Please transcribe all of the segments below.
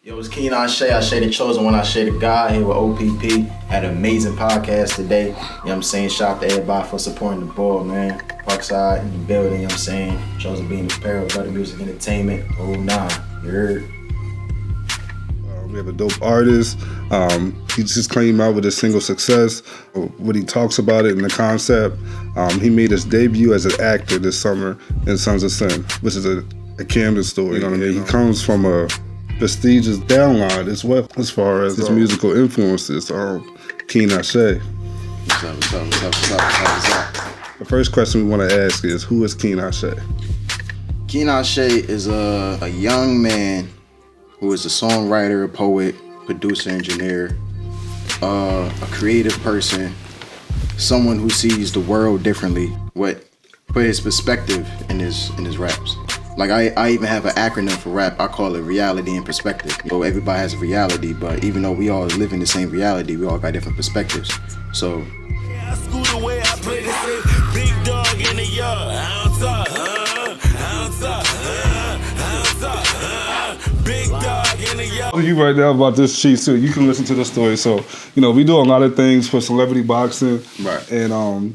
Yo, it's Kean ASE. The Chosen One. The God here with OPP. Had an amazing podcast today. You know what I'm saying? Shout out to everybody for supporting the boy, man. Parkside in the building, you know what I'm saying? Chosen being apparel, better music, entertainment. Oh, nah. You heard? We have a dope artist. He just came out with a single success. What he talks about it and the concept. He made his debut as an actor this summer in Sons of Sin, which is a Camden story. You know what I mean? He comes from a prestigious downline as well as far as his musical influences. Kean ASE. What's up? The first question we want to ask is, who is Kean ASE? Kean ASE is a young man who is a songwriter, a poet, producer, engineer, a creative person, someone who sees the world differently, put his perspective in his raps. Like I even have an acronym for rap. I call it reality and perspective. So everybody has a reality, but even though we all live in the same reality, we all got different perspectives. So I scoot away, I play the same big dog in the yard. I don't talk, big dog in the yard. You right now about this cheat suit. You can listen to the story. So, we do a lot of things for celebrity boxing. Right. And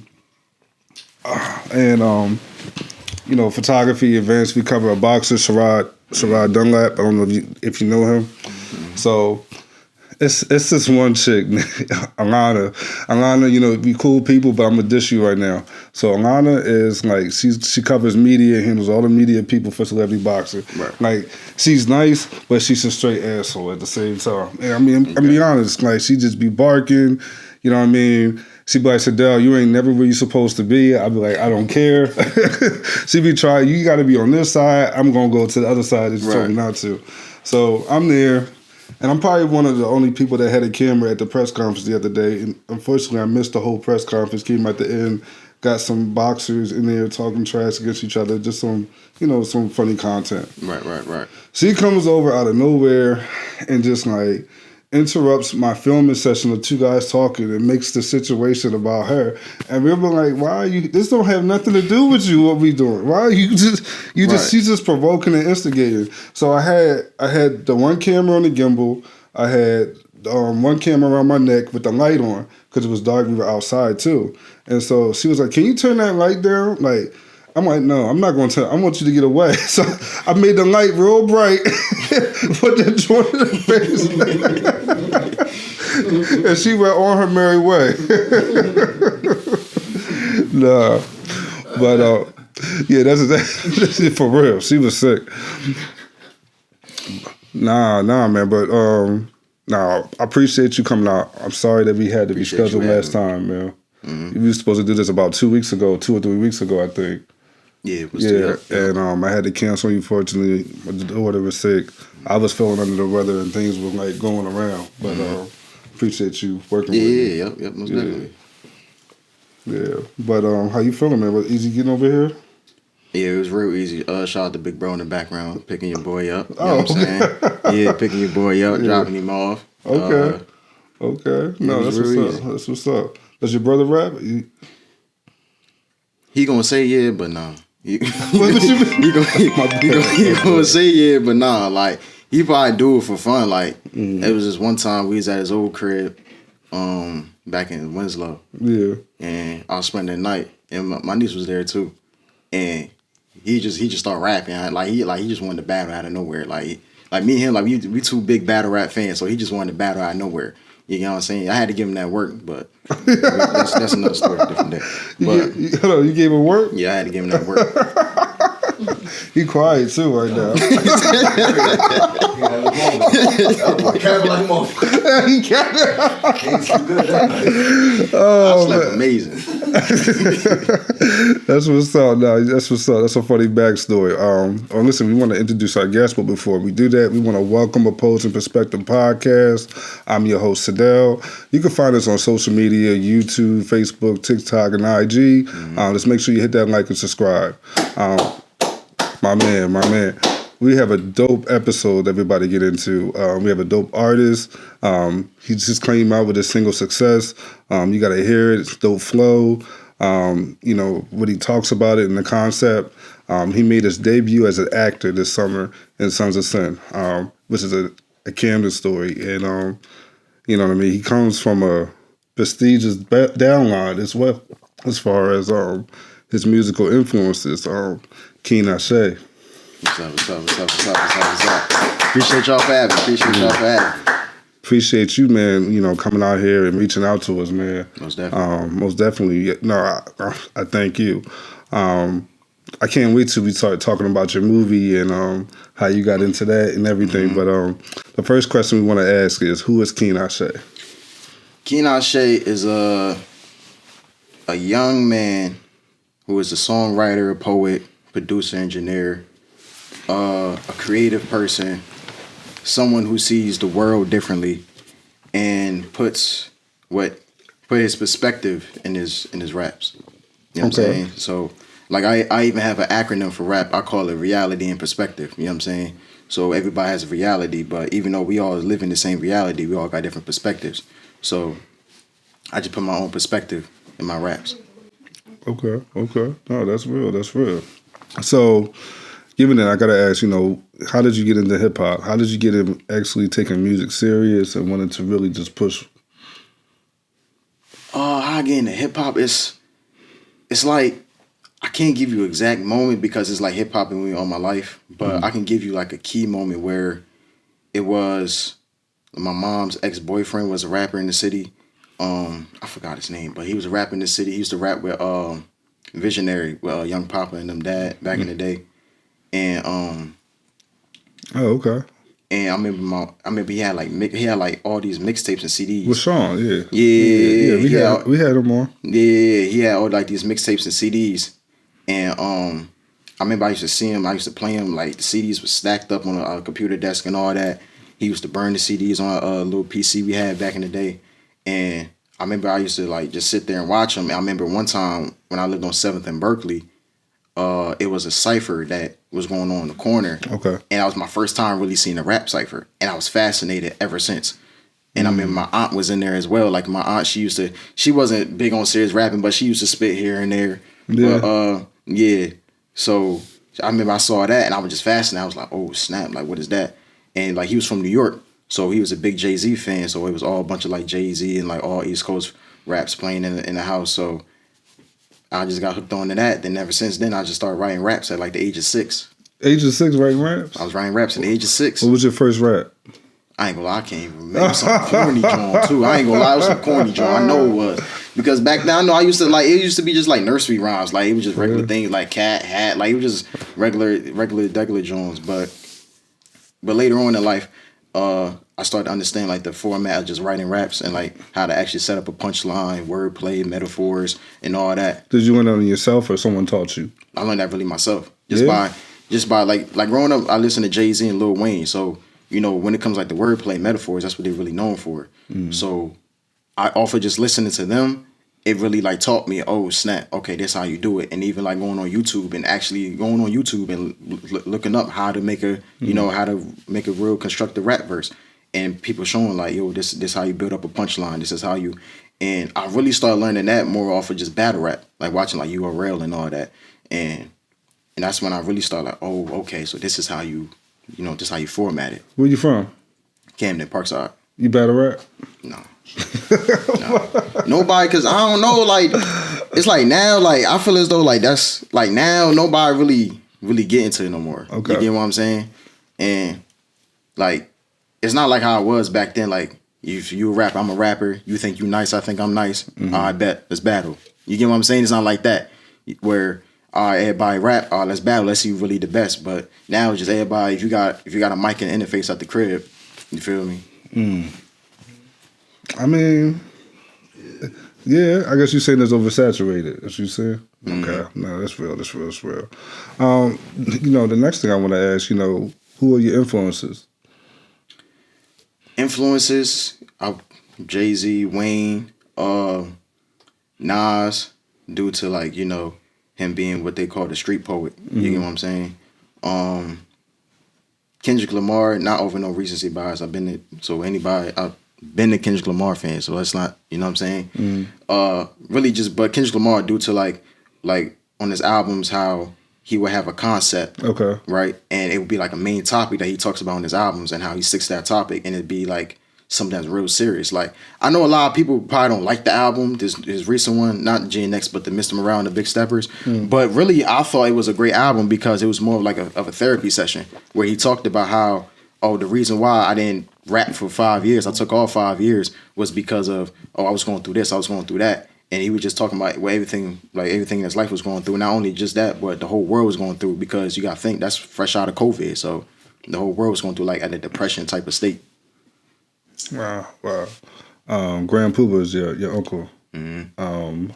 photography events. We cover a boxer, Sherrod Dunlap. I don't know if you know him. Mm-hmm. So it's this one chick, Alana. Alana, we cool people, but I'm gonna dish you right now. So Alana is like she covers media, handles all the media people for celebrity boxing. Right. Like she's nice, but she's a straight asshole at the same time. And I'm be honest, like she just be barking. You know what I mean? She be like, Sadell, you ain't never where you supposed to be. I be like, I don't care. She be trying, you got to be on this side. I'm going to go to the other side that you told me not to. So I'm there, and I'm probably one of the only people that had a camera at the press conference the other day. And unfortunately, I missed the whole press conference. Came at the end, got some boxers in there talking trash against each other, just some funny content. Right. She comes over out of nowhere and just like interrupts my filming session of two guys talking and makes the situation about her. And we were like, why are you, this don't have nothing to do with you, what we doing. Why are you she's just provoking and instigating. So I had the one camera on the gimbal. I had one camera around my neck with the light on because it was dark. We were outside too. And so she was like, can you turn that light down? Like, I'm like, no, I'm not going to. I want you to get away. So I made the light real bright, put the joint in her face, and she went on her merry way. Nah, but yeah, that's it for real. She was sick. Nah, man. But I appreciate you coming out. I'm sorry that we had to be scheduled last time, man. Mm-hmm. We were supposed to do this about 2 or 3 weeks ago, I think. Yeah, it was and I had to cancel, unfortunately. My daughter was sick. I was feeling under the weather and things were like going around. But appreciate you working with me. Yep, most definitely. Yeah. But how you feeling, man? Was it easy getting over here? Yeah, it was real easy. Shout out to Big Bro in the background, picking your boy up. You know what I'm saying? Yeah, picking your boy up, dropping him off. Okay. No, that's what's up. That's what's up. Does your brother rap? He gonna say yeah, but nah. He gonna say yeah, but nah. Like he probably do it for fun. Like it was just one time we was at his old crib, back in Winslow. Yeah. And I was spending the night, and my niece was there too, and he just started rapping. Like he just wanted to battle out of nowhere. Like me and him, like we two big battle rap fans, so he just wanted to battle out of nowhere. You know what I'm saying? I had to give him that work, but that's another story, different day. But you gave him work? Yeah, I had to give him that work. He quiet too right now. I slept amazing. That's what's up. No, that's what's up. That's a funny backstory. Listen, we want to introduce our guest, but before we do that, we want to welcome Opposing Perspective Podcast. I'm your host, Sadell. You can find us on social media, YouTube, Facebook, TikTok, and IG. Just make sure you hit that like and subscribe. My man. We have a dope episode that everybody get into. We have a dope artist. He just came out with a single success. You got to hear it. It's dope flow. What he talks about it and the concept. He made his debut as an actor this summer in Sons of Sin, which is a Camden story, and you know what I mean. He comes from a prestigious downline as well, as far as his musical influences. Kean ASE. What's up? Appreciate y'all for having me. Appreciate you, man. You know, coming out here and reaching out to us, man. Most definitely. Most definitely. No, I thank you. I can't wait till we start talking about your movie and how you got into that and everything. But the first question we want to ask is, who is Kean ASE? Kean ASE is a young man who is a songwriter, a poet, producer, engineer, a creative person, someone who sees the world differently and put his perspective in his raps. You know what I'm saying? So like I even have an acronym for rap. I call it reality and perspective. You know what I'm saying? So everybody has a reality, but even though we all live in the same reality, we all got different perspectives. So I just put my own perspective in my raps. Okay. No, that's real. So given that, I gotta ask, you know, how did you get into hip hop? How did you get in actually taking music serious and wanting to really just push? How I get into hip hop it's like I can't give you an exact moment because it's like hip hop been all my life, but I can give you like a key moment where it was my mom's ex-boyfriend was a rapper in the city. I forgot his name, but he was a rapper in the city. He used to rap with Visionary, Young Papa and them dad back in the day. And oh, okay. And I remember he had like all these mixtapes and CDs. With Sean, yeah. Yeah. We had him on. Yeah, he had all like these mixtapes and CDs. And I remember I used to see him, I used to play him, like the CDs were stacked up on a computer desk and all that. He used to burn the CDs on a little PC we had back in the day. And I remember I used to like just sit there and watch him. And I remember one time when I lived on 7th and Berkeley, it was a cipher that was going on in the corner. Okay. And that was my first time really seeing a rap cipher. And I was fascinated ever since. And I remember my aunt was in there as well. Like my aunt, she wasn't big on serious rapping, but she used to spit here and there. Yeah. But yeah. So I remember I saw that and I was just fascinated. I was like, oh snap, like what is that? And like he was from New York. So he was a big Jay-Z fan. So it was all a bunch of like Jay-Z and like all East Coast raps playing in the house. So I just got hooked on to that. Then ever since then, I just started writing raps at like the age of 6. Age of 6 writing raps? I was writing raps at the age of 6. What was your first rap? I ain't gonna lie, I can't even remember. Some corny joint too. I ain't gonna lie, it was some corny joint. I know it was. Because back then, I know it used to be just like nursery rhymes. Like it was just regular things like cat, hat. Like it was just regular joints. But later on in life, I started to understand like the format of just writing raps and like how to actually set up a punchline, wordplay, metaphors, and all that. Did you learn that on yourself or someone taught you? I learned that really myself. Just by like growing up, I listened to Jay-Z and Lil Wayne. So, you know, when it comes like the wordplay, metaphors, that's what they're really known for. So I offer just listening to them, it really like taught me, oh snap, okay, that's how you do it. And even like going on YouTube and looking up how to make a real constructive rap verse. And people showing like, yo, this how you build up a punchline. This is how you, and I really started learning that more off of just battle rap, like watching like URL and all that. And that's when I really started like, oh, okay, so this is how this is how you format it. Where you from? Camden, Parkside. You battle rap? No. Nobody, because I don't know, like, it's like now, like, I feel as though, like, that's, like, now, nobody really get into it no more. Okay. You get what I'm saying? And, like, it's not like how it was back then, like, if you a rapper, I'm a rapper, you think you nice, I think I'm nice, I bet, let's battle. You get what I'm saying? It's not like that, where, all right, everybody rap, let's battle, let's see who really the best. But now it's just everybody, if you got a mic and interface at the crib, you feel me? I mean, yeah, I guess you're saying it's oversaturated. That's what you're saying? Okay. No, that's real. You know, the next thing I want to ask, you know, who are your influences? Jay-Z, Wayne, Nas, due to like, you know, him being what they call the street poet. You get what I'm saying? Kendrick Lamar, not over no recency bias. I've been a Kendrick Lamar fan, so that's not, you know what I'm saying? Really just, but Kendrick Lamar due to like on his albums how he would have a concept, okay, right, and it would be like a main topic that he talks about in his albums and how he sticks to that topic, and it'd be like something that's real serious. Like I know a lot of people probably don't like the album, this recent one, not GNX, but the Mr. Morale and the Big Steppers. But really, I thought it was a great album because it was more of like a therapy session where he talked about how the reason why I didn't rap for 5 years, I took all 5 years, was because of I was going through this, I was going through that. And he was just talking about everything in his life was going through. Not only just that, but the whole world was going through, because you got to think that's fresh out of COVID. So the whole world was going through like at a depression type of state. Wow. Grand Pooba is your uncle.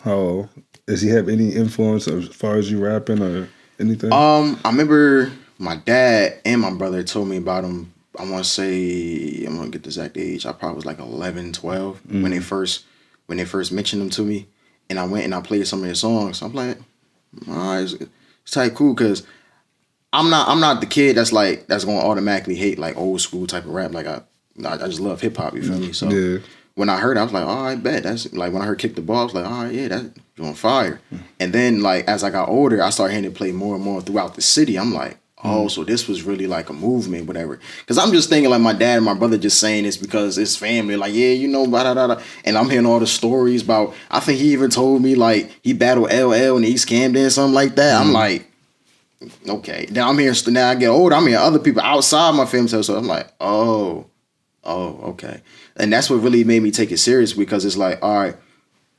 How does he have any influence as far as you rapping or anything? I remember my dad and my brother told me about him. I want to say, I'm going to get the exact age. I probably was like 11, 12 when they first mentioned him to me, and I went and I played some of his songs. I'm like, it's tight, cool, because I'm not the kid that's going to automatically hate like old school type of rap. Like I just love hip hop. You feel me? So when I heard it, I was like, oh, I bet that's like when I heard Kick the Ball, I was like, all right, yeah, that's on fire. And then like as I got older, I started hearing it play more and more throughout the city. I'm like, oh, so this was really like a movement, whatever. Because I'm just thinking like my dad and my brother just saying this because it's family. Like, yeah, you know, blah, blah, blah, blah. And I'm hearing all the stories about, I think he even told me like he battled LL in East Camden, something like that. I'm like, okay. Now I'm hearing, now I get older, I'm hearing other people outside my family. So I'm like, oh, okay. And that's what really made me take it serious, because it's like, all right,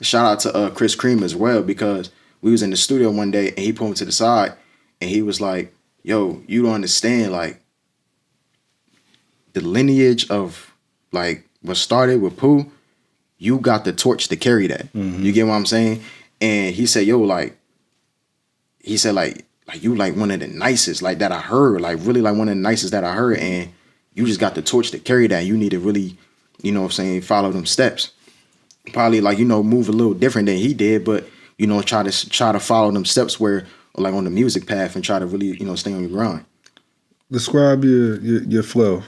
shout out to Chris Cream as well, because we was in the studio one day and he pulled me to the side and he was like, yo, you don't understand, like, the lineage of, like, what started with Pooh, you got the torch to carry that. You get what I'm saying? And he said, yo, like, you like one of the nicest, like, that I heard, like, really like one of the nicest that I heard, and you just got the torch to carry that. You need to really, you know what I'm saying, follow them steps. Probably, like, you know, move a little different than he did, but, you know, try to follow them steps where, like on the music path, and try to really, you know, stay on your grind. Describe your flow.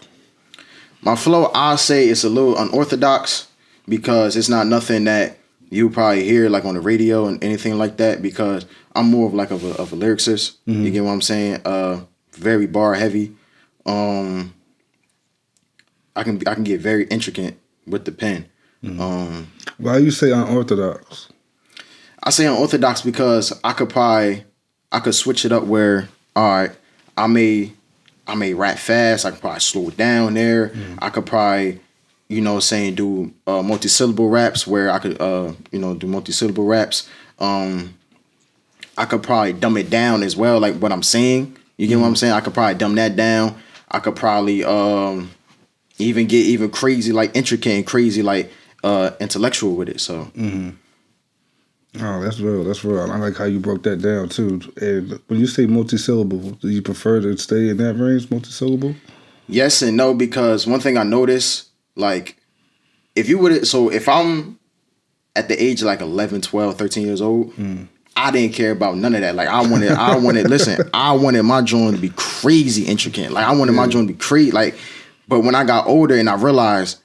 My flow, I'll say it's a little unorthodox, because it's not nothing that you probably hear like on the radio and anything like that, because I'm more of like of a lyricist. You get what I'm saying? Very bar heavy. I can get very intricate with the pen. Why you say unorthodox? I say unorthodox because I could switch it up where, all right, I may rap fast. I could probably slow it down there. I could probably, you know, do multi-syllable raps where I could, you know, do multi-syllable raps. I could probably dumb it down as well, like what I'm saying. You get what I'm saying? I could probably dumb that down. I could probably even get even crazy, like intricate and crazy, like intellectual with it. So. Oh, that's real. That's real. I like how you broke that down too. And when you say multi-syllable, do you prefer to stay in that range, multi-syllable? Yes and no, because one thing I noticed, like, if I'm at the age of like 11, 12, 13 years old, I didn't care about none of that. Like, I wanted my joint to be crazy intricate. Like, I wanted my joint to be crazy. Like, but when I got older and I realized,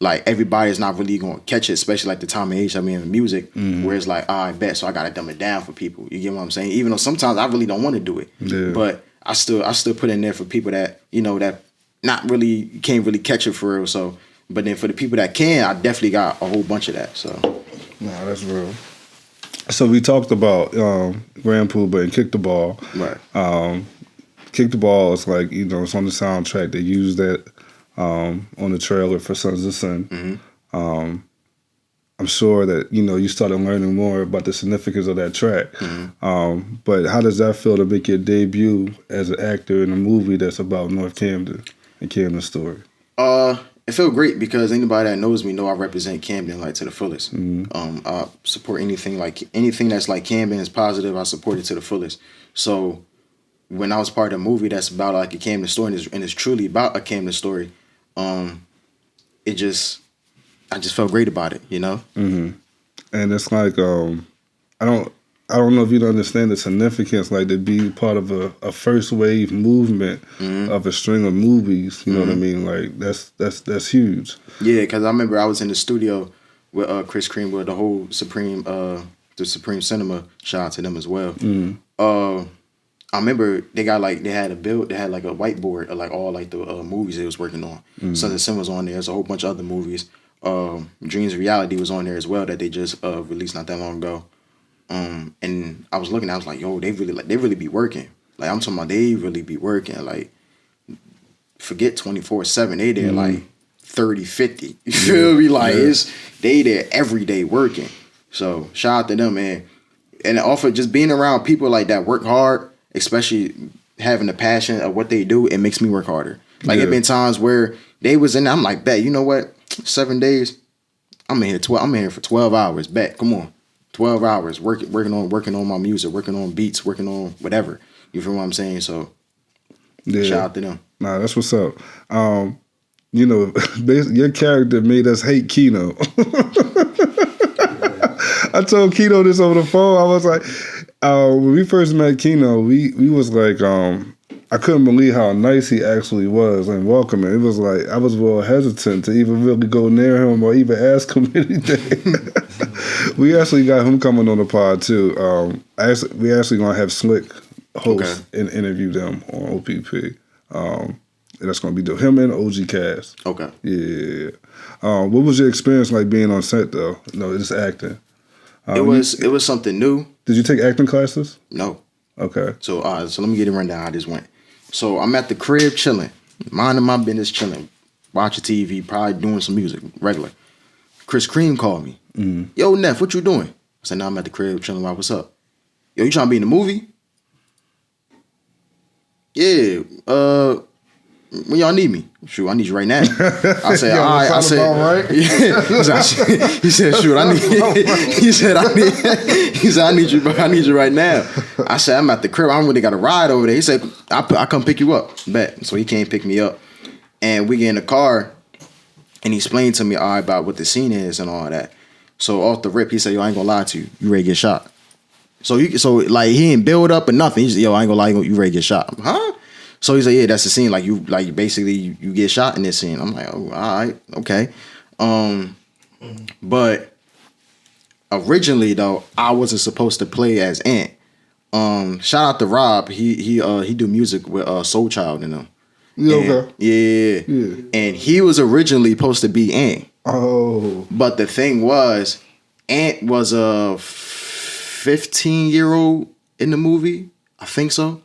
like, everybody's not really going to catch it, especially like the time and age I'm in music, where it's like, I bet, so I got to dumb it down for people. You get what I'm saying? Even though sometimes I really don't want to do it. Yeah. But I still put in there for people that, you know, that not really, can't really catch it for real. So, but then for the people that can, I definitely got a whole bunch of that. So. No, that's real. So we talked about Grand Pooba and Kick the Ball. Right. Kick the Ball is like, you know, it's on the soundtrack. They use that on the trailer for Sons of Sin. I'm sure that, you know, you started learning more about the significance of that track. But how does that feel to make your debut as an actor in a movie that's about North Camden and Camden's story? It felt great, because anybody that knows me know I represent Camden like to the fullest. I support anything that's like Camden is positive. I support it to the fullest. So when I was part of a movie that's about like a Camden story, and it's truly about a Camden story, I just felt great about it, you know. And it's like I don't know if you understand the significance, like to be part of a first wave movement of a string of movies. You know what I mean? Like that's huge. Yeah, because I remember I was in the studio with Chris Cream with the whole Supreme Cinema. Shout out to them as well. I remember they had like a whiteboard of like all like the movies they was working on. Sons of Sin was on there. There's a whole bunch of other movies. Dreams of Reality was on there as well that they just released not that long ago. And I was looking, I was like, yo, they really be working. Like I'm talking about they really be working. Like forget 24/7. They there like 30, 50. You feel me? Like they there every day working. So shout out to them, man. And off of just being around people like that work hard, especially having the passion of what they do, it makes me work harder. Like it been times where they was in there, I'm like, bet, you know what? 7 days, I'm in here for 12 hours. Bet, come on. 12 hours working on my music, working on beats, working on whatever. You feel what I'm saying? So shout out to them. Nah, that's what's up. You know, your character made us hate Keno. I told Keno this over the phone. I was like, when we first met Keno, we was like, I couldn't believe how nice he actually was and welcoming. It was like I was a little hesitant to even really go near him or even ask him anything. We actually got him coming on the pod too. We actually gonna have Slick host and interview them on OPP. That's gonna be him and OG Cass. Okay. Yeah. What was your experience like being on set though? No, just acting. It was something new. Did you take acting classes? No. Okay. So let me get a rundown how this went. So I'm at the crib chilling, minding my business, chilling, watching TV, probably doing some music, regular. Chris Cream called me. Yo, Neff, what you doing? I said, no, I'm at the crib chilling. What's up? Yo, you trying to be in the movie? Yeah. When y'all need me? Shoot, I need you right now. I said, all right. I said, right? Yeah. He said, shoot, I need you, bro. I need you right now. I said, I'm at the crib. I don't really got a ride over there. He said, I come pick you up. Bet. So he came pick me up. And we get in the car and he explained to me all right, about what the scene is and all that. So off the rip, he said, yo, I ain't gonna lie to you. You ready to get shot. So like he ain't build up or nothing. He said, yo, I ain't gonna lie, you ready to get shot. Huh? So he said, yeah, that's the scene. Like you basically you get shot in this scene. I'm like, oh, all right, okay. But originally though, I wasn't supposed to play as Ant. Shout out to Rob. He do music with Soul Child and them. Yeah. And he was originally supposed to be Ant. Oh. But the thing was, Ant was a 15-year-old in the movie. I think so.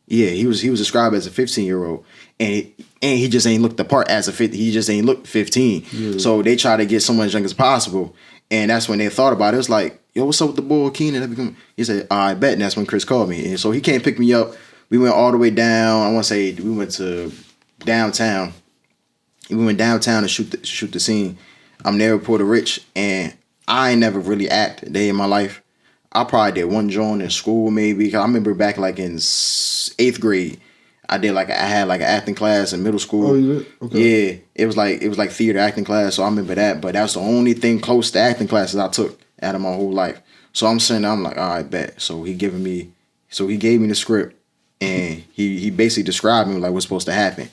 Yeah, he was described as a 15-year-old, and he just ain't looked the part as a 50. He just ain't looked 15. Yeah. So they try to get someone as young as possible, and that's when they thought about it. It was like, yo, what's up with the boy Kean? He said, I bet. And that's when Chris called me, and so he came pick me up. We went all the way down. I want to say we went to downtown. We went downtown to shoot the scene. I'm near Puerto Rich, and I ain't never really acted a day in my life. I probably did one joint in school maybe. I remember back like in 8th grade, I had like an acting class in middle school. Oh, you did? Okay. Yeah, it was like theater acting class. So I remember that, but that's the only thing close to acting classes I took out of my whole life. So I'm sitting there, I'm like, all right, bet. So he gave me the script, and he basically described me like what's supposed to happen.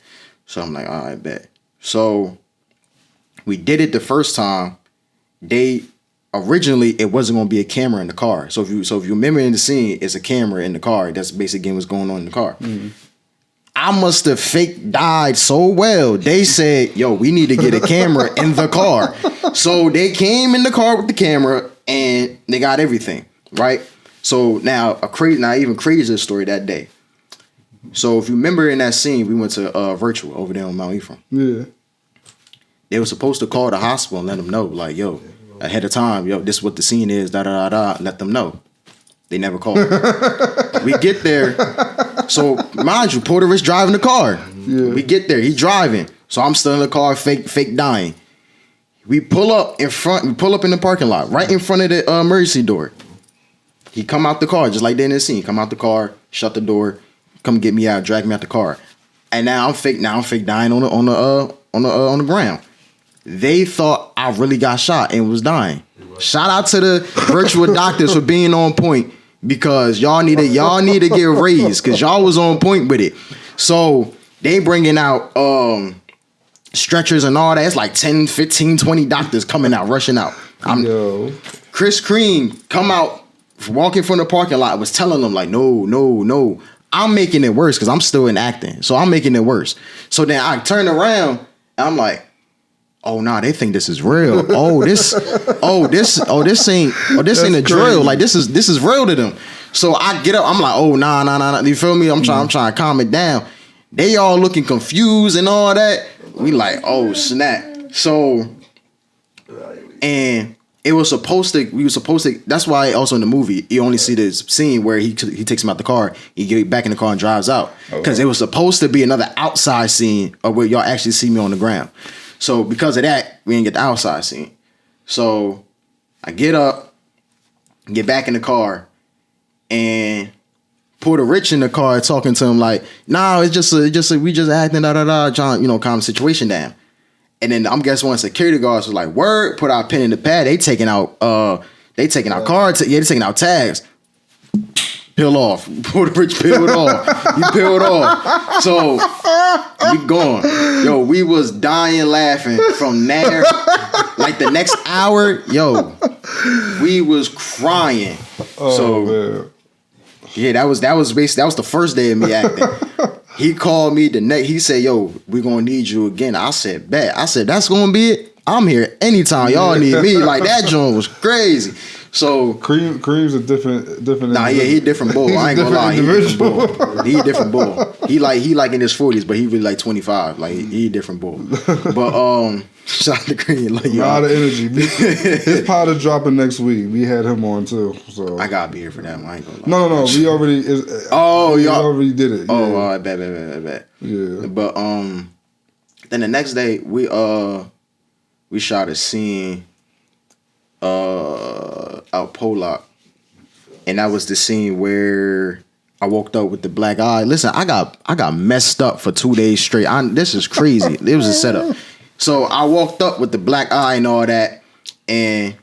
So I'm like, all right, bet. So we did it the first time. Originally, it wasn't going to be a camera in the car. So if you remember in the scene, it's a camera in the car. That's basically what's going on in the car. Mm-hmm. I must have fake died so well. They said, yo, we need to get a camera in the car. So they came in the car with the camera and they got everything, right? So now even crazier story that day. So if you remember in that scene, we went to Virtual over there on Mount Ephraim. Yeah. They were supposed to call the hospital and let them know, like, yo, ahead of time, yo, this is what the scene is, let them know. They never called. We get there. So, mind you, Puerto Rich driving the car. Yeah. We get there. He driving. So, I'm still in the car, fake dying. We pull up in the parking lot, right in front of the emergency door. He come out the car, just like they in the scene. Come out the car, shut the door, come get me out, drag me out the car. And now I'm fake dying on the ground. They thought I really got shot and was dying. Shout out to the virtual doctors for being on point, because y'all need to get raised because y'all was on point with it. So they bringing out stretchers and all that. It's like 10, 15, 20 doctors coming out, rushing out. Chris Cream come out, walking from the parking lot, was telling them like, no. I'm making it worse because I'm still in acting. So I'm making it worse. So then I turn around and I'm like, oh nah, they think this is real. This ain't a drill. Like this is real to them. So I get up, I'm like, oh nah. You feel me? I'm trying to calm it down. They all looking confused and all that. We like, oh snap. So and we were supposed to, that's why also in the movie, you only see this scene where he takes him out the car, he get back in the car and drives out. Because it was supposed to be another outside scene of where y'all actually see me on the ground. So because of that, we didn't get the outside scene. So I get up, get back in the car, and Puerto Rich in the car talking to him like, nah, we just acting, trying, calm the situation down. And then I'm guessing one security guards was like, word, put our pen in the pad. They taking out cards. Yeah, they taking out tags. Peel off. Puerto Rich peeled off. He peeled off. So we gone. Yo, we was dying laughing from there. Like the next hour, yo, we was crying. Man. Yeah, that was the first day of me acting. He called me the next. He said, "Yo, we gonna need you again." I said, "Bet." I said, "That's gonna be it. I'm here anytime y'all need me." Like that joint was crazy. So Cream's a different. Nah, yeah, he a different bull. I ain't gonna lie, he a different bull. He like in his 40s, but he really like 25. Like he a different bull. But shout out to Cream. Like, a lot of energy. His powder dropping next week. We had him on too. So I gotta be here for that one. I ain't gonna lie. No. We already. Y'all already did it. Oh, all right, bet. Yeah. But then the next day we shot a scene out Pollock, and that was the scene where I woke up with the black eye. Listen, I got messed up for 2 days straight. This is crazy. It was a setup. So I walked up with the black eye and all that, and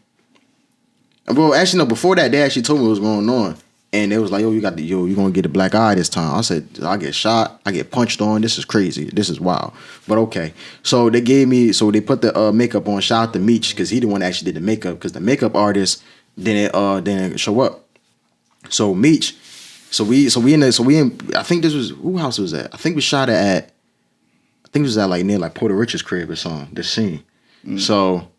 actually no, before that they actually told me what was going on, and they was like, you gonna get a black eye this time. I said, I get shot, I get punched on. This is crazy. This is wild. But okay. So they put the makeup on. Shout out to Meech because he the one that actually did the makeup because the makeup artist didn't show up. So Meech, we in I think this was, who house was that? I think we shot it at, it was at like near like Puerto Rich's crib or something, this scene. So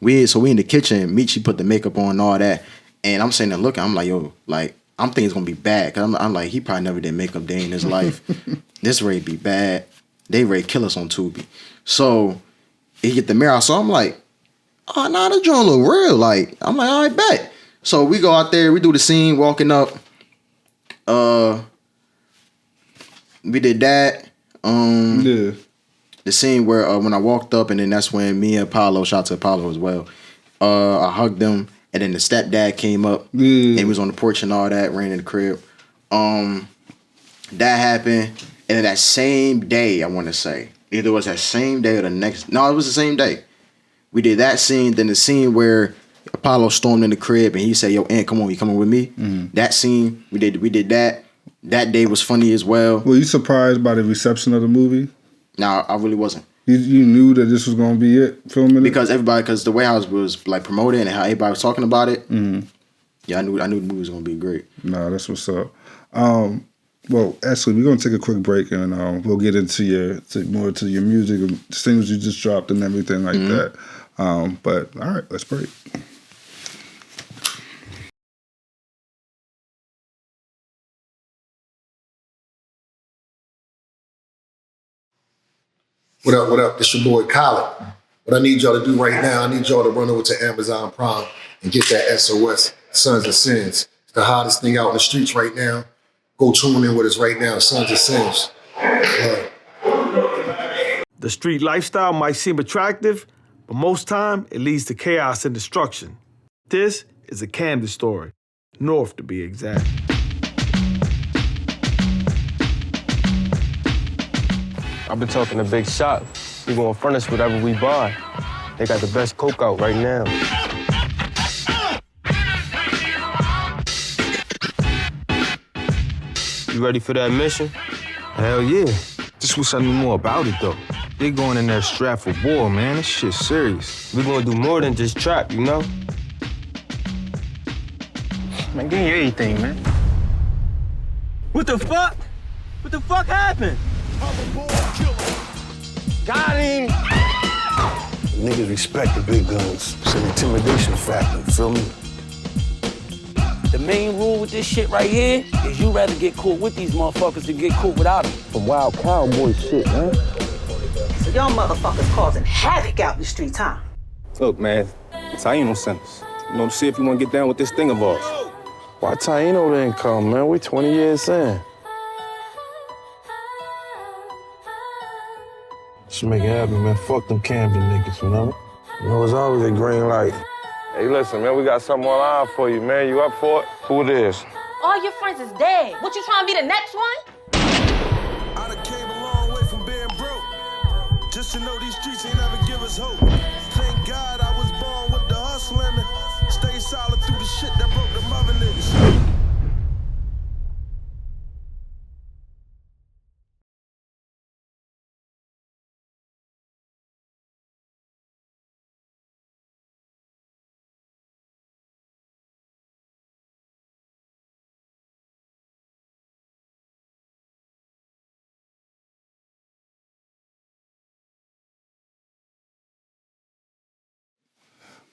we in the kitchen, Meech, he put the makeup on and all that, and I'm sitting there looking, I'm like, yo, like, I'm thinking it's gonna be bad, cause I'm like, he probably never did makeup day in his life. This ready be bad. They ready kill us on Tubi. So he get the mirror, so I'm like, oh nah, this joint look real. Like, I'm like, all right, bet. So we go out there, we do the scene, walking up. We did that. Yeah. The scene where when I walked up, and then that's when me and Apollo, shout out to Apollo as well. I hugged him, and then the stepdad came up, and he was on the porch and all that, ran in the crib. That happened, and then that same day, I want to say, either it was that same day or the next. No, it was the same day. We did that scene, then the scene where Apollo stormed in the crib, and he said, "Yo, Ant, come on, you coming with me?" That scene, we did that. That day was funny as well. Were you surprised by the reception of the movie? No, I really wasn't. You knew that this was going to be it, filming it? Because the way I was like promoting and how everybody was talking about it, yeah, I knew the movie was going to be great. Nah, that's what's up. Well, actually, we're going to take a quick break, and we'll get into more to your music and things you just dropped and everything like that. But all right, let's break. What up? This your boy Khaled. What I need y'all to do right now, I need y'all to run over to Amazon Prime and get that SOS, Sons of Sins. It's the hottest thing out in the streets right now. Go tune in with us right now, Sons of Sins. The street lifestyle might seem attractive, but most time it leads to chaos and destruction. This is a Camden story, north to be exact. I've been talking to Big Shot. He gonna furnish whatever we buy. They got the best coke out right now. You ready for that mission? Hell yeah. Just wish I knew more about it, though. They going in there strapped for war, man. This shit's serious. We gonna do more than just trap, you know? Man, give me everything, man. What the fuck? What the fuck happened? Got him! Niggas respect the big guns. It's an intimidation factor, you feel me? The main rule with this shit right here is you rather get caught with these motherfuckers than get caught without them. Some wild cowboy shit, man. So y'all motherfuckers causing havoc out in the streets, huh? Look, man, Taino sent us. You know, to see if you want to get down with this thing of ours. Why Taino didn't come, man? We 20 years in. Should make it happen, man. Fuck them Camden niggas, you know? You know, it's always a green light. Hey, listen, man, we got something on line for you, man. You up for it? Who it is? All your friends is dead. What, you trying to be the next one? I done came a long way from being broke. Just to know these streets ain't never give us hope. Thank God I was born with the hustle in me. Stay solid through the shit that broke the mother niggas.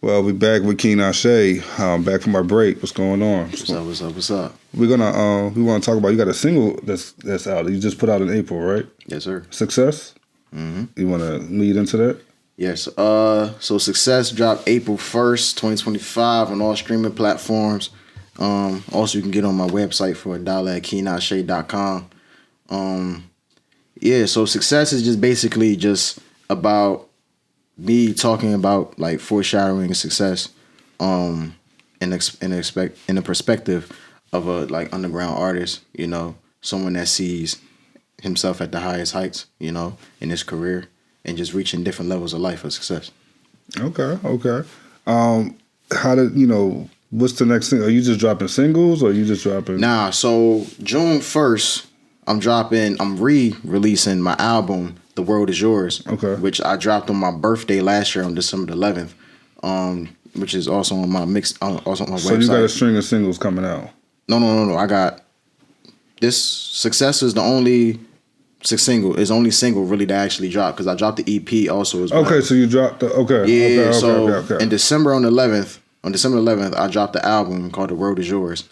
Well, we back with Kean ASE. Back from our break. What's going on? What's up? We're gonna we want to talk about. You got a single that's out. You just put out in April, right? Yes, sir. Success. Mm-hmm. You want to lead into that? Yes. So Success dropped April 1st, 2025 on all streaming platforms. Also, you can get on my website for $1 at keanashe.com. Yeah. So Success is just basically just about me talking about like foreshadowing success, in the perspective of a like underground artist, you know, someone that sees himself at the highest heights, you know, in his career and just reaching different levels of life of success. Okay. How did what's the next thing? Are you just dropping singles or are you just dropping? Nah, so June 1st, I'm re-releasing my album, The World Is Yours, which I dropped on my birthday last year on December the 11th, which is also on my also on my website. So you got a string of singles coming out? No. I got this. Success is the only single really that actually dropped because I dropped the EP also as well. Okay, so you dropped the okay. In December on December 11th, I dropped the album called The World Is Yours.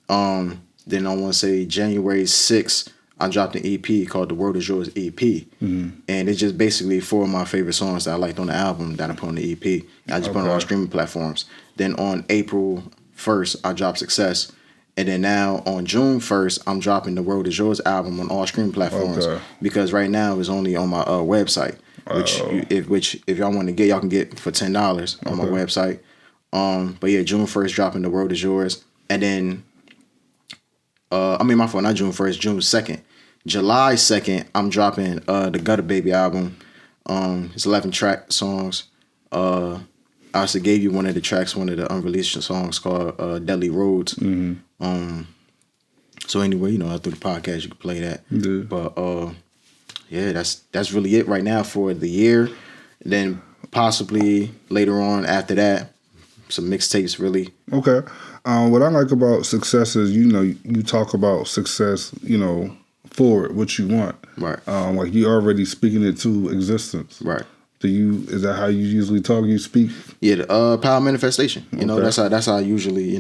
Then I want to say January 6th, I dropped an EP called The World Is Yours EP. Mm-hmm. And it's just basically 4 of my favorite songs that I liked on the album that I put on the EP. I just put it on all streaming platforms. Then on April 1st, I dropped Success. And then now on June 1st, I'm dropping The World Is Yours album on all streaming platforms. Because right now it's only on my website, which if y'all want to get, y'all can get for $10 on my website. But yeah, June 1st dropping The World Is Yours. And then my fault, not June 1st, June 2nd. July 2nd, I'm dropping the Gutter Baby album. It's 11 track songs. I also gave you one of the tracks, one of the unreleased songs called Deadly Roads. Mm-hmm. So anyway, through the podcast, you can play that. Yeah. But yeah, that's really it right now for the year. And then possibly later on after that, some mixtapes really. Okay. What I like about Success is, you talk about success, forward, what you want. Right. Like you already speaking it to existence. Right. Is that how you usually talk? You speak? Yeah, the power manifestation. That's how I usually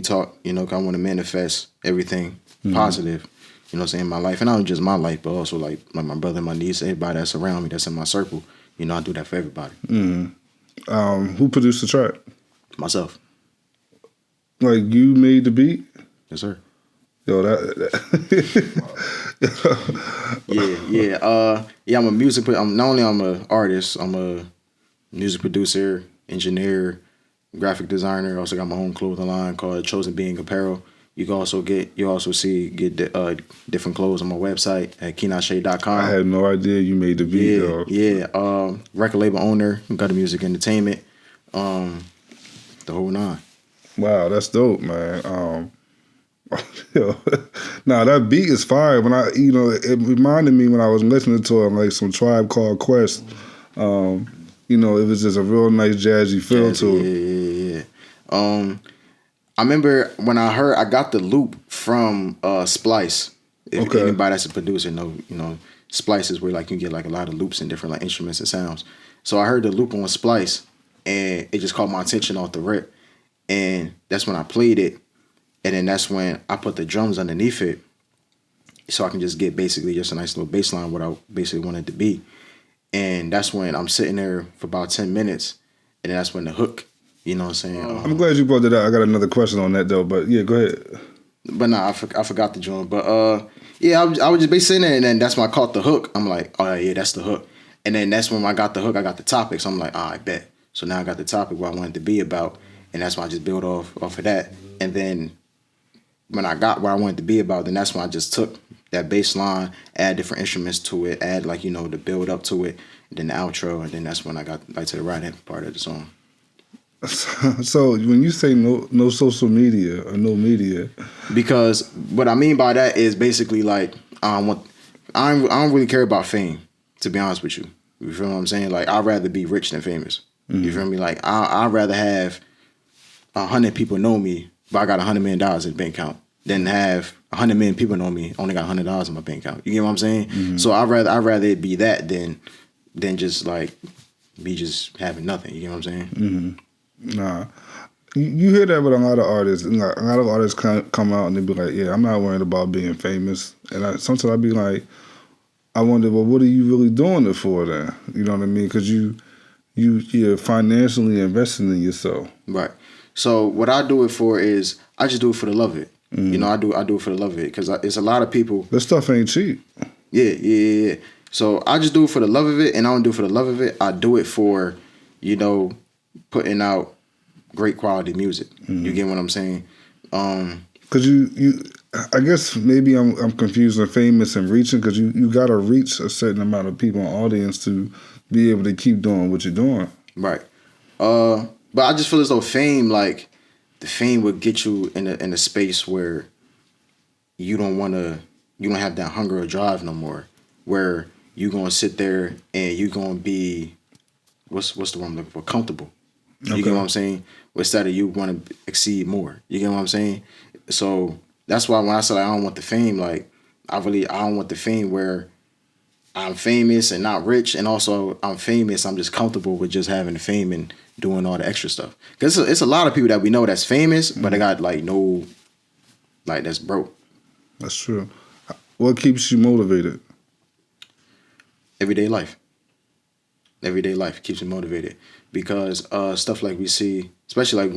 talk. 'Cause I want to manifest everything positive. In my life, and not just my life, but also like my brother, my niece, everybody that's around me, that's in my circle. I do that for everybody. Mm-hmm. Who produced the track? Myself. Like you made the beat? Yes, sir. Yo, yeah. I'm a music. Not only I'm an artist. I'm a music producer, engineer, graphic designer. Also got my own clothing line called Chosen Being Apparel. You can also get different clothes on my website at keanashe.com. I had no idea you made the beat. Yeah. Record label owner, Gutter Music Entertainment. The whole 9. Wow, that's dope, man. Nah, that beat is fire. When it reminded me when I was listening to it, like some Tribe Called Quest. It was just a real nice jazzy feel to it. Yeah. I remember when I got the loop from Splice. If anybody that's a producer know, Splice is where like you get like a lot of loops and different like instruments and sounds. So I heard the loop on Splice, and it just caught my attention off the rip, and that's when I played it, and then that's when I put the drums underneath it, so I can just get basically just a nice little bass line what I basically wanted to be, and that's when I'm sitting there for about 10 minutes, and then that's when the hook, you know what I'm saying? I'm glad you brought that up. I got another question on that though, but yeah, go ahead. But nah, I forgot the drum. But yeah, I was just basically sitting there, and then that's when I caught the hook. I'm like, oh yeah, that's the hook. And then that's when I got the hook, I got the topic. So I'm like, I bet. So now I got the topic what I wanted to be about, and that's when I just build off of that. And then when I got where I wanted to be about, then that's when I just took that bass line, add different instruments to it, add like, the build up to it, and then the outro, and then that's when I got like to the right-hand part of the song. So when you say no social media or no media, because what I mean by that is basically like I don't really care about fame, to be honest with you. You feel what I'm saying? Like I'd rather be rich than famous. Mm-hmm. You feel me? Like I'd rather have 100 people know me, but I got $100 million in the bank account, than have 100 million people know me, only got $100 in my bank account. You get what I'm saying? Mm-hmm. So I'd rather it be that than just like me just having nothing. You get what I'm saying? Mm-hmm. Nah, you hear that with a lot of artists. Like, a lot of artists come out and they be like, "Yeah, I'm not worried about being famous." And sometimes I be like, I wonder, well, what are you really doing it for then? You know what I mean? Because you're financially investing in yourself. Right. So what I do it for is I just do it for the love of it. Mm-hmm. I do it for the love of it because it's a lot of people. This stuff ain't cheap. Yeah. So I just do it for the love of it, and I don't do it for the love of it. I do it for, putting out great quality music. Mm-hmm. You get what I'm saying? Because you, I guess maybe I'm confusing famous and reaching, because you got to reach a certain amount of people and audience to be able to keep doing what you're doing. Right. But I just feel as though fame, like the fame would get you in a space where you don't have that hunger or drive no more, where you're going to sit there and you're going to be, what's the word I'm looking for? Comfortable. You get what I'm saying? Instead of you want to exceed more. You get what I'm saying? So that's why when I said I don't want the fame, like I don't want the fame where I'm famous and not rich, and also I'm famous, I'm just comfortable with just having the fame and doing all the extra stuff. Because it's a lot of people that we know that's famous, but they got that's broke. That's true. What keeps you motivated? Everyday life. Everyday life keeps me motivated, because stuff like we see, especially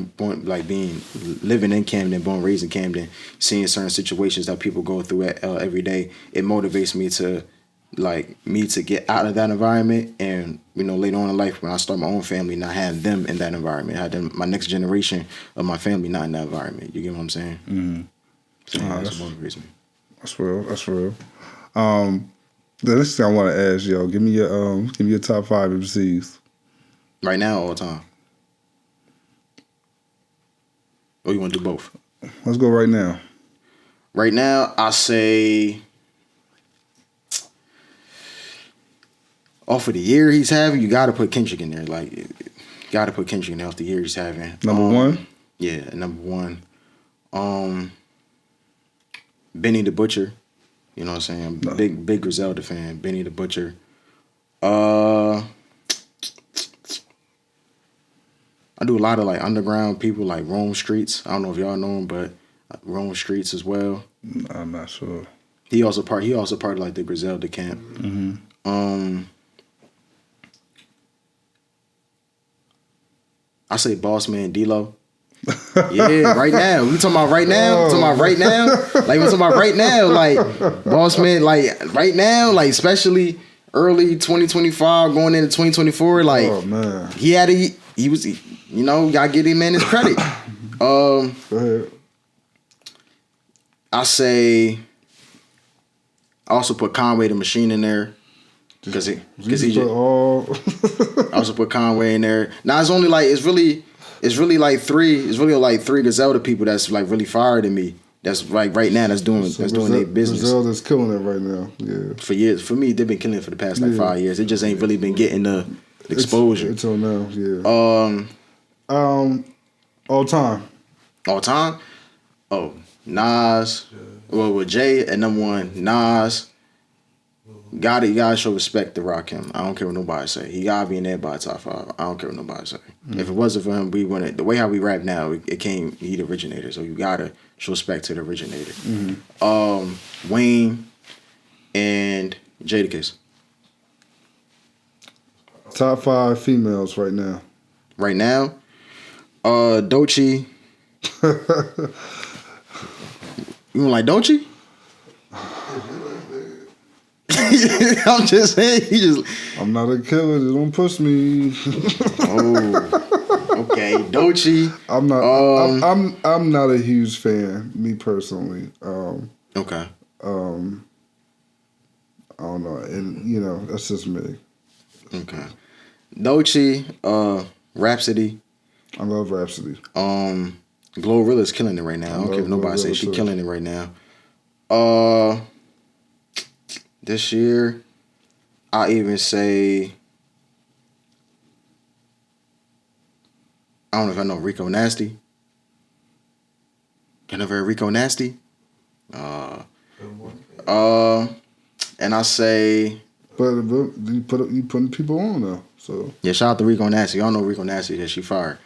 living in Camden, born raised in Camden, seeing certain situations that people go through every day, it motivates me to get out of that environment, and later on in life when I start my own family, not have them in that environment, have them, my next generation of my family not in that environment. You get what I'm saying? Mm-hmm. So that's what motivates me. That's real. The next thing I want to ask y'all, give me your top 5 MCs. Right now, all the time. Or you want to do both? Let's go right now. Right now, I say, off of the year he's having, you got to put Kendrick in there. Like, you got to put Kendrick in there off the year he's having. Number 1? Yeah, number 1. Benny the Butcher. You know what I'm saying? Big Griselda fan. Benny the Butcher. I do a lot of underground people like Rome Streets. I don't know if y'all know him, but Rome Streets as well. I'm not sure. He also part of the Griselda camp. Mm-hmm. I say Boss Man D-Lo. Yeah, right now. We talking about right now? Like, we talking about right now. Like, Boss Man, like, right now, like, especially early 2025, going into 2024, like, man. He was, gotta give him his credit. Go ahead. I also put Conway the Machine in there. Because I also put Conway in there. Now, it's only like, it's really like three Griselda people that's like really fired in me. That's like right now that's doing their business. Griselda's killing it right now. Yeah. For years. For me, they've been killing it for the past 5 years. It just ain't really been getting the exposure. It's on now, yeah. All time. All time? Oh, Nas, Well, with Jay at number 1, Nas. You gotta show respect to Rakim. I don't care what nobody say. He gotta be in there by top 5. I don't care what nobody say. If it wasn't for him, we wouldn't. The way how we rap now, it came. He the originator, so you gotta show respect to the originator. Wayne and Jadakiss. Top 5 females right now. Right now, Doechii. You don't like Doechii? I'm just saying. I'm not a killer. Just don't push me. Okay, Doechii. I'm not. I'm not a huge fan, me personally. Okay. I don't know, and that's just me. Okay. Doechii, Rhapsody. I love Rhapsody. Glorilla's killing it right now. I don't care if nobody says she's killing it right now. This year, I even say, I don't know if I know Rico Nasty. Can I ever heard Rico Nasty? And I say, but you putting people on though, so yeah. Shout out to Rico Nasty. Y'all know Rico Nasty that she fired.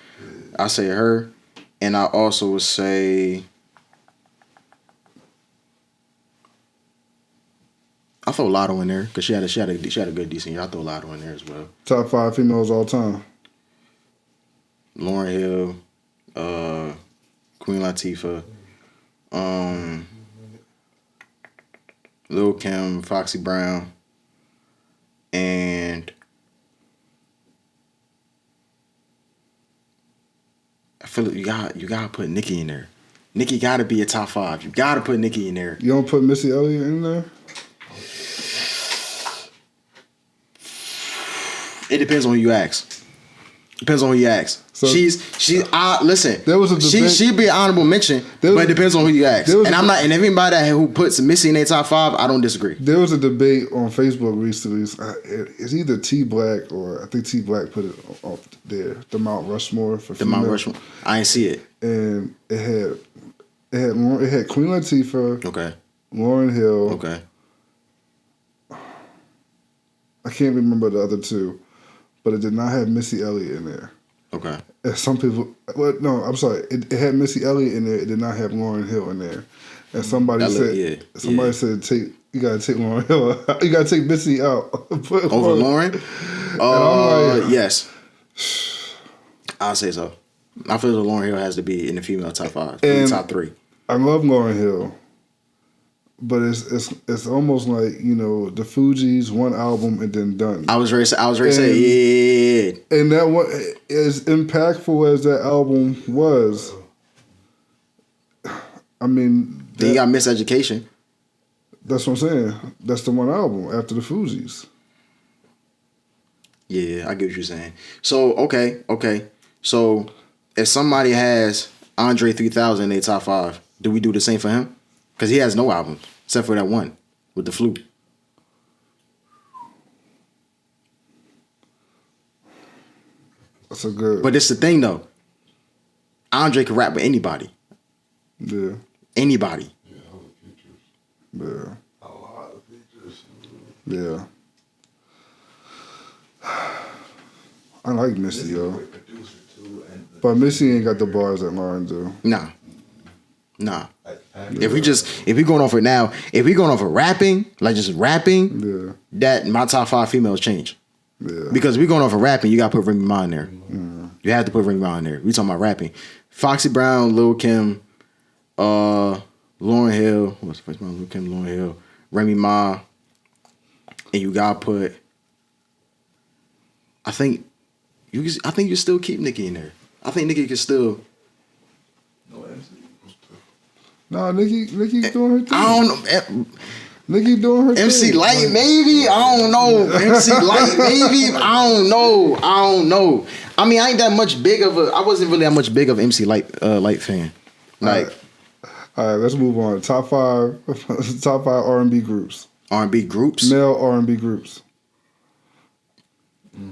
I say her, and I also would say, I throw Lotto in there because she had a good decent year. I throw Lotto in there as well. Top 5 females all time. Lauryn Hill, Queen Latifah, Lil' Kim, Foxy Brown, and I feel like you gotta put Nicki in there. Nicki gotta be a top 5. You gotta put Nicki in there. You don't put Missy Elliott in there? It depends on who you ask. Depends on who you ask. So listen. There was a debate. She'd be an honorable mention, but it depends on who you ask. And and everybody who puts Missy in their top 5, I don't disagree. There was a debate on Facebook recently. It's either T Black or I think T Black put it off there. The Mount Rushmore for female. The Mount Rushmore. I ain't see it. And it had Queen Latifah. Okay. Lauryn Hill. Okay. I can't remember the other 2. But it did not have Missy Elliott in there. Okay. And some people, I'm sorry. It had Missy Elliott in there. It did not have Lauryn Hill in there. And somebody said, you gotta take Lauryn Hill. You gotta take Missy out. Over Lauryn? I'm like, yes. I'll say so. I feel that Lauryn Hill has to be in the female top 5, top 3. I love Lauryn Hill. But it's almost like, the Fugees, one album and then done. I was ready to say, yeah. And that one, as impactful as that album was, I mean... Then you got Miseducation. That's what I'm saying. That's the one album after the Fugees. Yeah, I get what you're saying. So, okay. So, if somebody has Andre 3000 in their top 5, do we do the same for him? Because he has no albums, except for that one with the flute. That's a good... But it's the thing, though. Andre can rap with anybody. Yeah. Anybody. Yeah. Yeah. I like Missy, yo. But Missy ain't got the bars that Lauren do. Nah. If we going off of rapping, like just rapping, that my top 5 females change. Yeah. Because if we going off of rapping, you gotta put Remy Ma in there. You have to put Remy Ma in there. We talking about rapping. Foxy Brown, Lil' Kim, Lauryn Hill, what's the first one? Lil' Kim, Lauryn Hill, Remy Ma, and you gotta put. I think you still keep Nicki in there. I think Nicki can still. No, Nicki's doing her thing. I don't know. Nicki doing her MC thing. Light, maybe? I don't know. MC Light, maybe? I don't know. I mean, I wasn't really that much big of MC Light fan. Like, all right, let's move on. Top 5 R&B groups. R&B groups? Male R&B groups.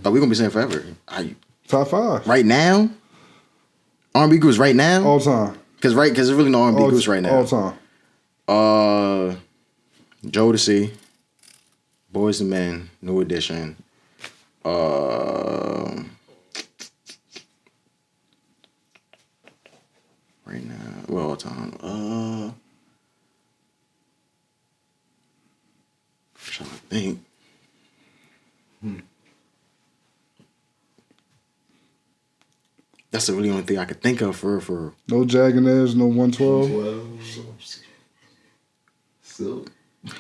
Are we gonna be saying forever? Top 5 right now. R&B groups right now. All time. Because there's really no R&B groups right now. All time. Jodeci, Boys and Men, New Edition. Right now, well, all time. I'm trying to think. That's the really only thing I could think of for. No Jagganaires, no 112. Silk.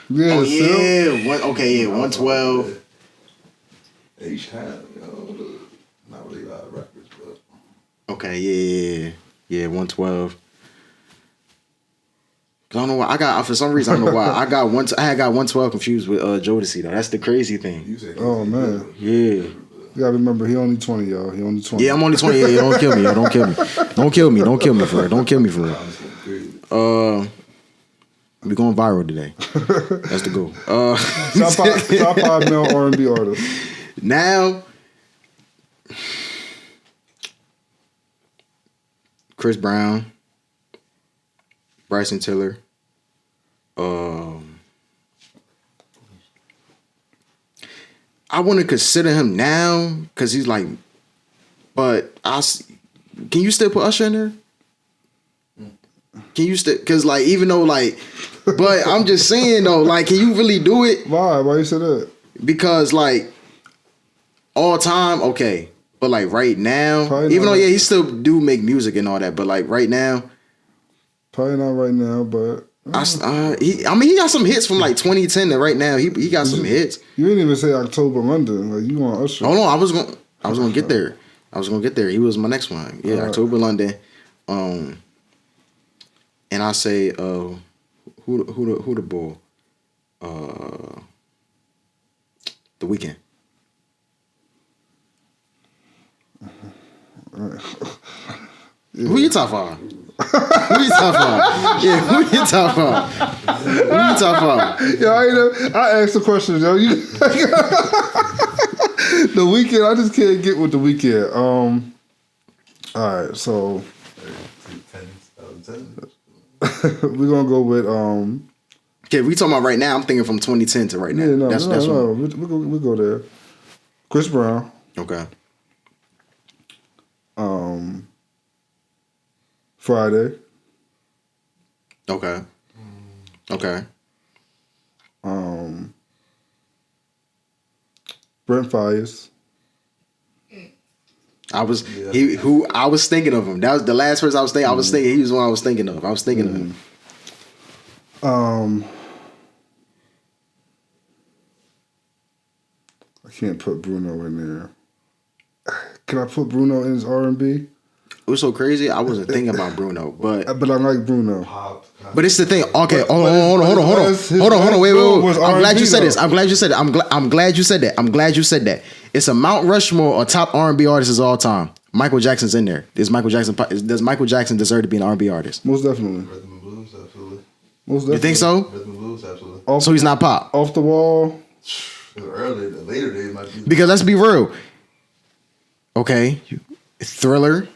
Yeah, oh Silk. yeah, 112. H-Town, not really a lot of rappers, but. Okay, yeah, 112. I don't know why for some reason I don't know why I had got 112 confused with Jodeci though. That's the crazy thing. Oh man. Yeah. You gotta remember he only 20, y'all. He only 20. Yeah, I'm only 20. Yeah, don't kill me, yo. Don't kill me. Don't kill me. Don't kill me for it. Don't kill me for it. We going viral today. That's the goal. Top 5 male R&B artists. Now, Chris Brown, Bryson Tiller, I wouldn't consider him now because he's like, but can you still put Usher in there? Can you still, because like, even though like, but I'm just saying though, like, can you really do it? Why you say that? Because like, all time, okay. But like right now, Probably even though not. he still do make music and all that, but like right now, Probably not right now, but he got some hits from like 2010 to right now. He got some hits. You didn't even say October London. Like you want Usher? Hold on, I was gonna get there. He was my next one. Yeah, October London. And I say who the bull? The Weeknd. Who you top five? Who you top five? Yeah, who you top five? Who you top five? Yo, I asked the question, yo. The Weeknd, I just can't get with the Weeknd. All right, so we're gonna go with Okay, we talking about right now. I'm thinking from 2010 to right now. Yeah, no. What... We go there. Chris Brown. Okay. Friday. Okay. Okay. Brent Fayez. I was thinking of him. That was the last person I was thinking. I was thinking he was the one I was thinking of. I was thinking of him. I can't put Bruno in there. Can I put Bruno in his R&B? It was so crazy. I wasn't thinking about Bruno, but I like Bruno. But it's the thing. Okay, hold on. Wait. I'm glad you said this. I'm glad you said that. It's a Mount Rushmore of top R&B artists of all time. Michael Jackson's in there. Does Michael Jackson deserve to be an R&B artist? Most definitely. Rhythm and blues, absolutely. Most definitely. You think so? Rhythm and blues, absolutely. So he's not pop. Off the wall. Earlier, the later days might be. Because let's be real. Okay, Thriller.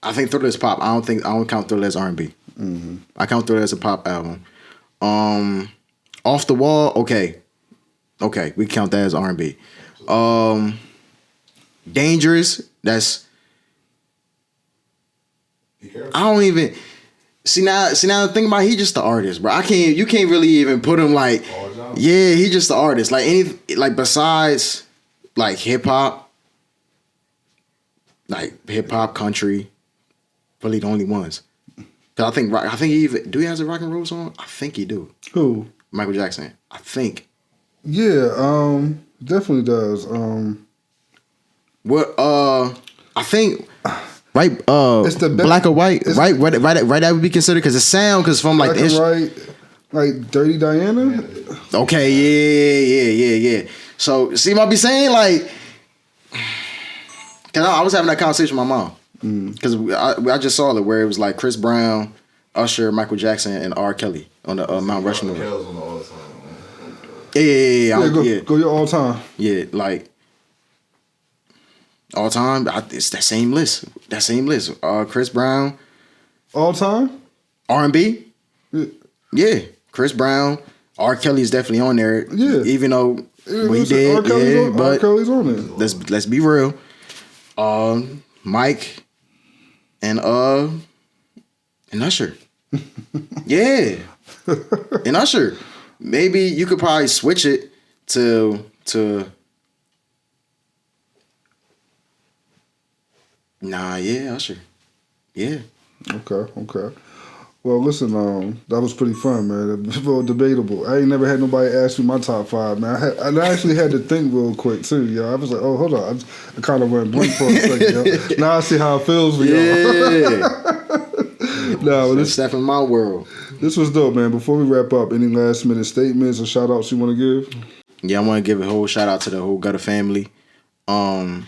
I think Thriller is pop. I don't count Thriller as R&B. Mm-hmm. I count Thriller as a pop album. Off the Wall. Okay, we count that as R&B. Dangerous. That's. I don't even see now. The thing about he just the artist, bro. You can't really even put him like. Yeah, he just the artist. Like besides like hip hop. Like hip hop, country, really the only ones. Cause I think he even he has a rock and roll song. I think he do. Who? Michael Jackson. I think. Yeah, definitely does. What? I think. Right. It's the Black or White. Right. That would be considered because from like the like Dirty Diana. Okay. Yeah. So see, what I be saying like. Cause I was having that conversation with my mom. Because I just saw it where it was like Chris Brown, Usher, Michael Jackson, and R. Kelly on the Mount Rushmore. Yeah. Go your all time. Yeah, like all time. It's that same list. Chris Brown. All time. R&B. Yeah. Chris Brown, R. Kelly is definitely on there. Yeah. Even though what he did, R. Kelly's on there. Let's be real. Mike and Usher. Yeah. And Usher. Maybe you could probably switch it to Usher. Yeah. Okay. Well, listen, that was pretty fun, man. It was debatable. I ain't never had nobody ask me my top 5, man. I actually had to think real quick, too, yo. I was like, oh, hold on. I kind of went blank for a second, yo. Now I see how it feels for y'all. No, this step in my world. This was dope, man. Before we wrap up, any last minute statements or shout outs you want to give? Yeah, I want to give a whole shout out to the whole Gutter family. You know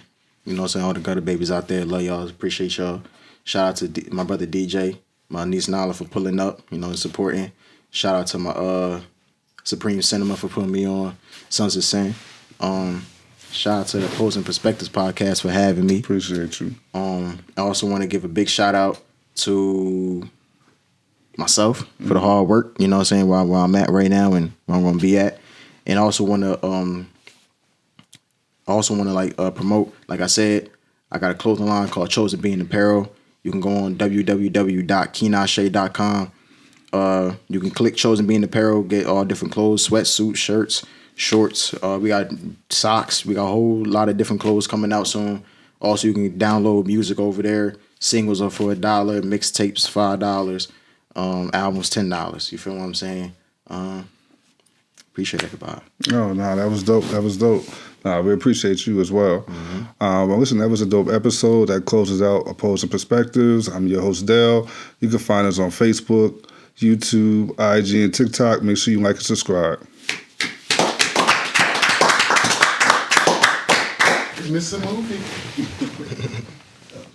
what I'm saying? All the Gutter babies out there. Love y'all. Appreciate y'all. Shout out to my brother DJ, my niece Nala for pulling up, and supporting. Shout out to my Supreme Cinema for putting me on Sons of Sin. Shout out to the Opposing Perspectives podcast for having me. Appreciate you. I also want to give a big shout out to myself for the hard work, you know what I'm saying, where I'm at right now and where I'm going to be at. And I also want to promote, like I said, I got a clothing line called Chosen Being Apparel. You can go on www.keanashe.com. You can click Chosen Being Apparel, get all different clothes, sweatsuits, shirts, shorts. We got socks. We got a whole lot of different clothes coming out soon. Also, you can download music over there. Singles are for $1, mixtapes $5, albums $10. You feel what I'm saying? Appreciate everybody. Oh, no, that was dope. We appreciate you as well. Well, listen, that was a dope episode. That closes out Opposing Perspectives. I'm your host, Dell. You can find us on Facebook, YouTube, IG, and TikTok. Make sure you like and subscribe. Miss a movie.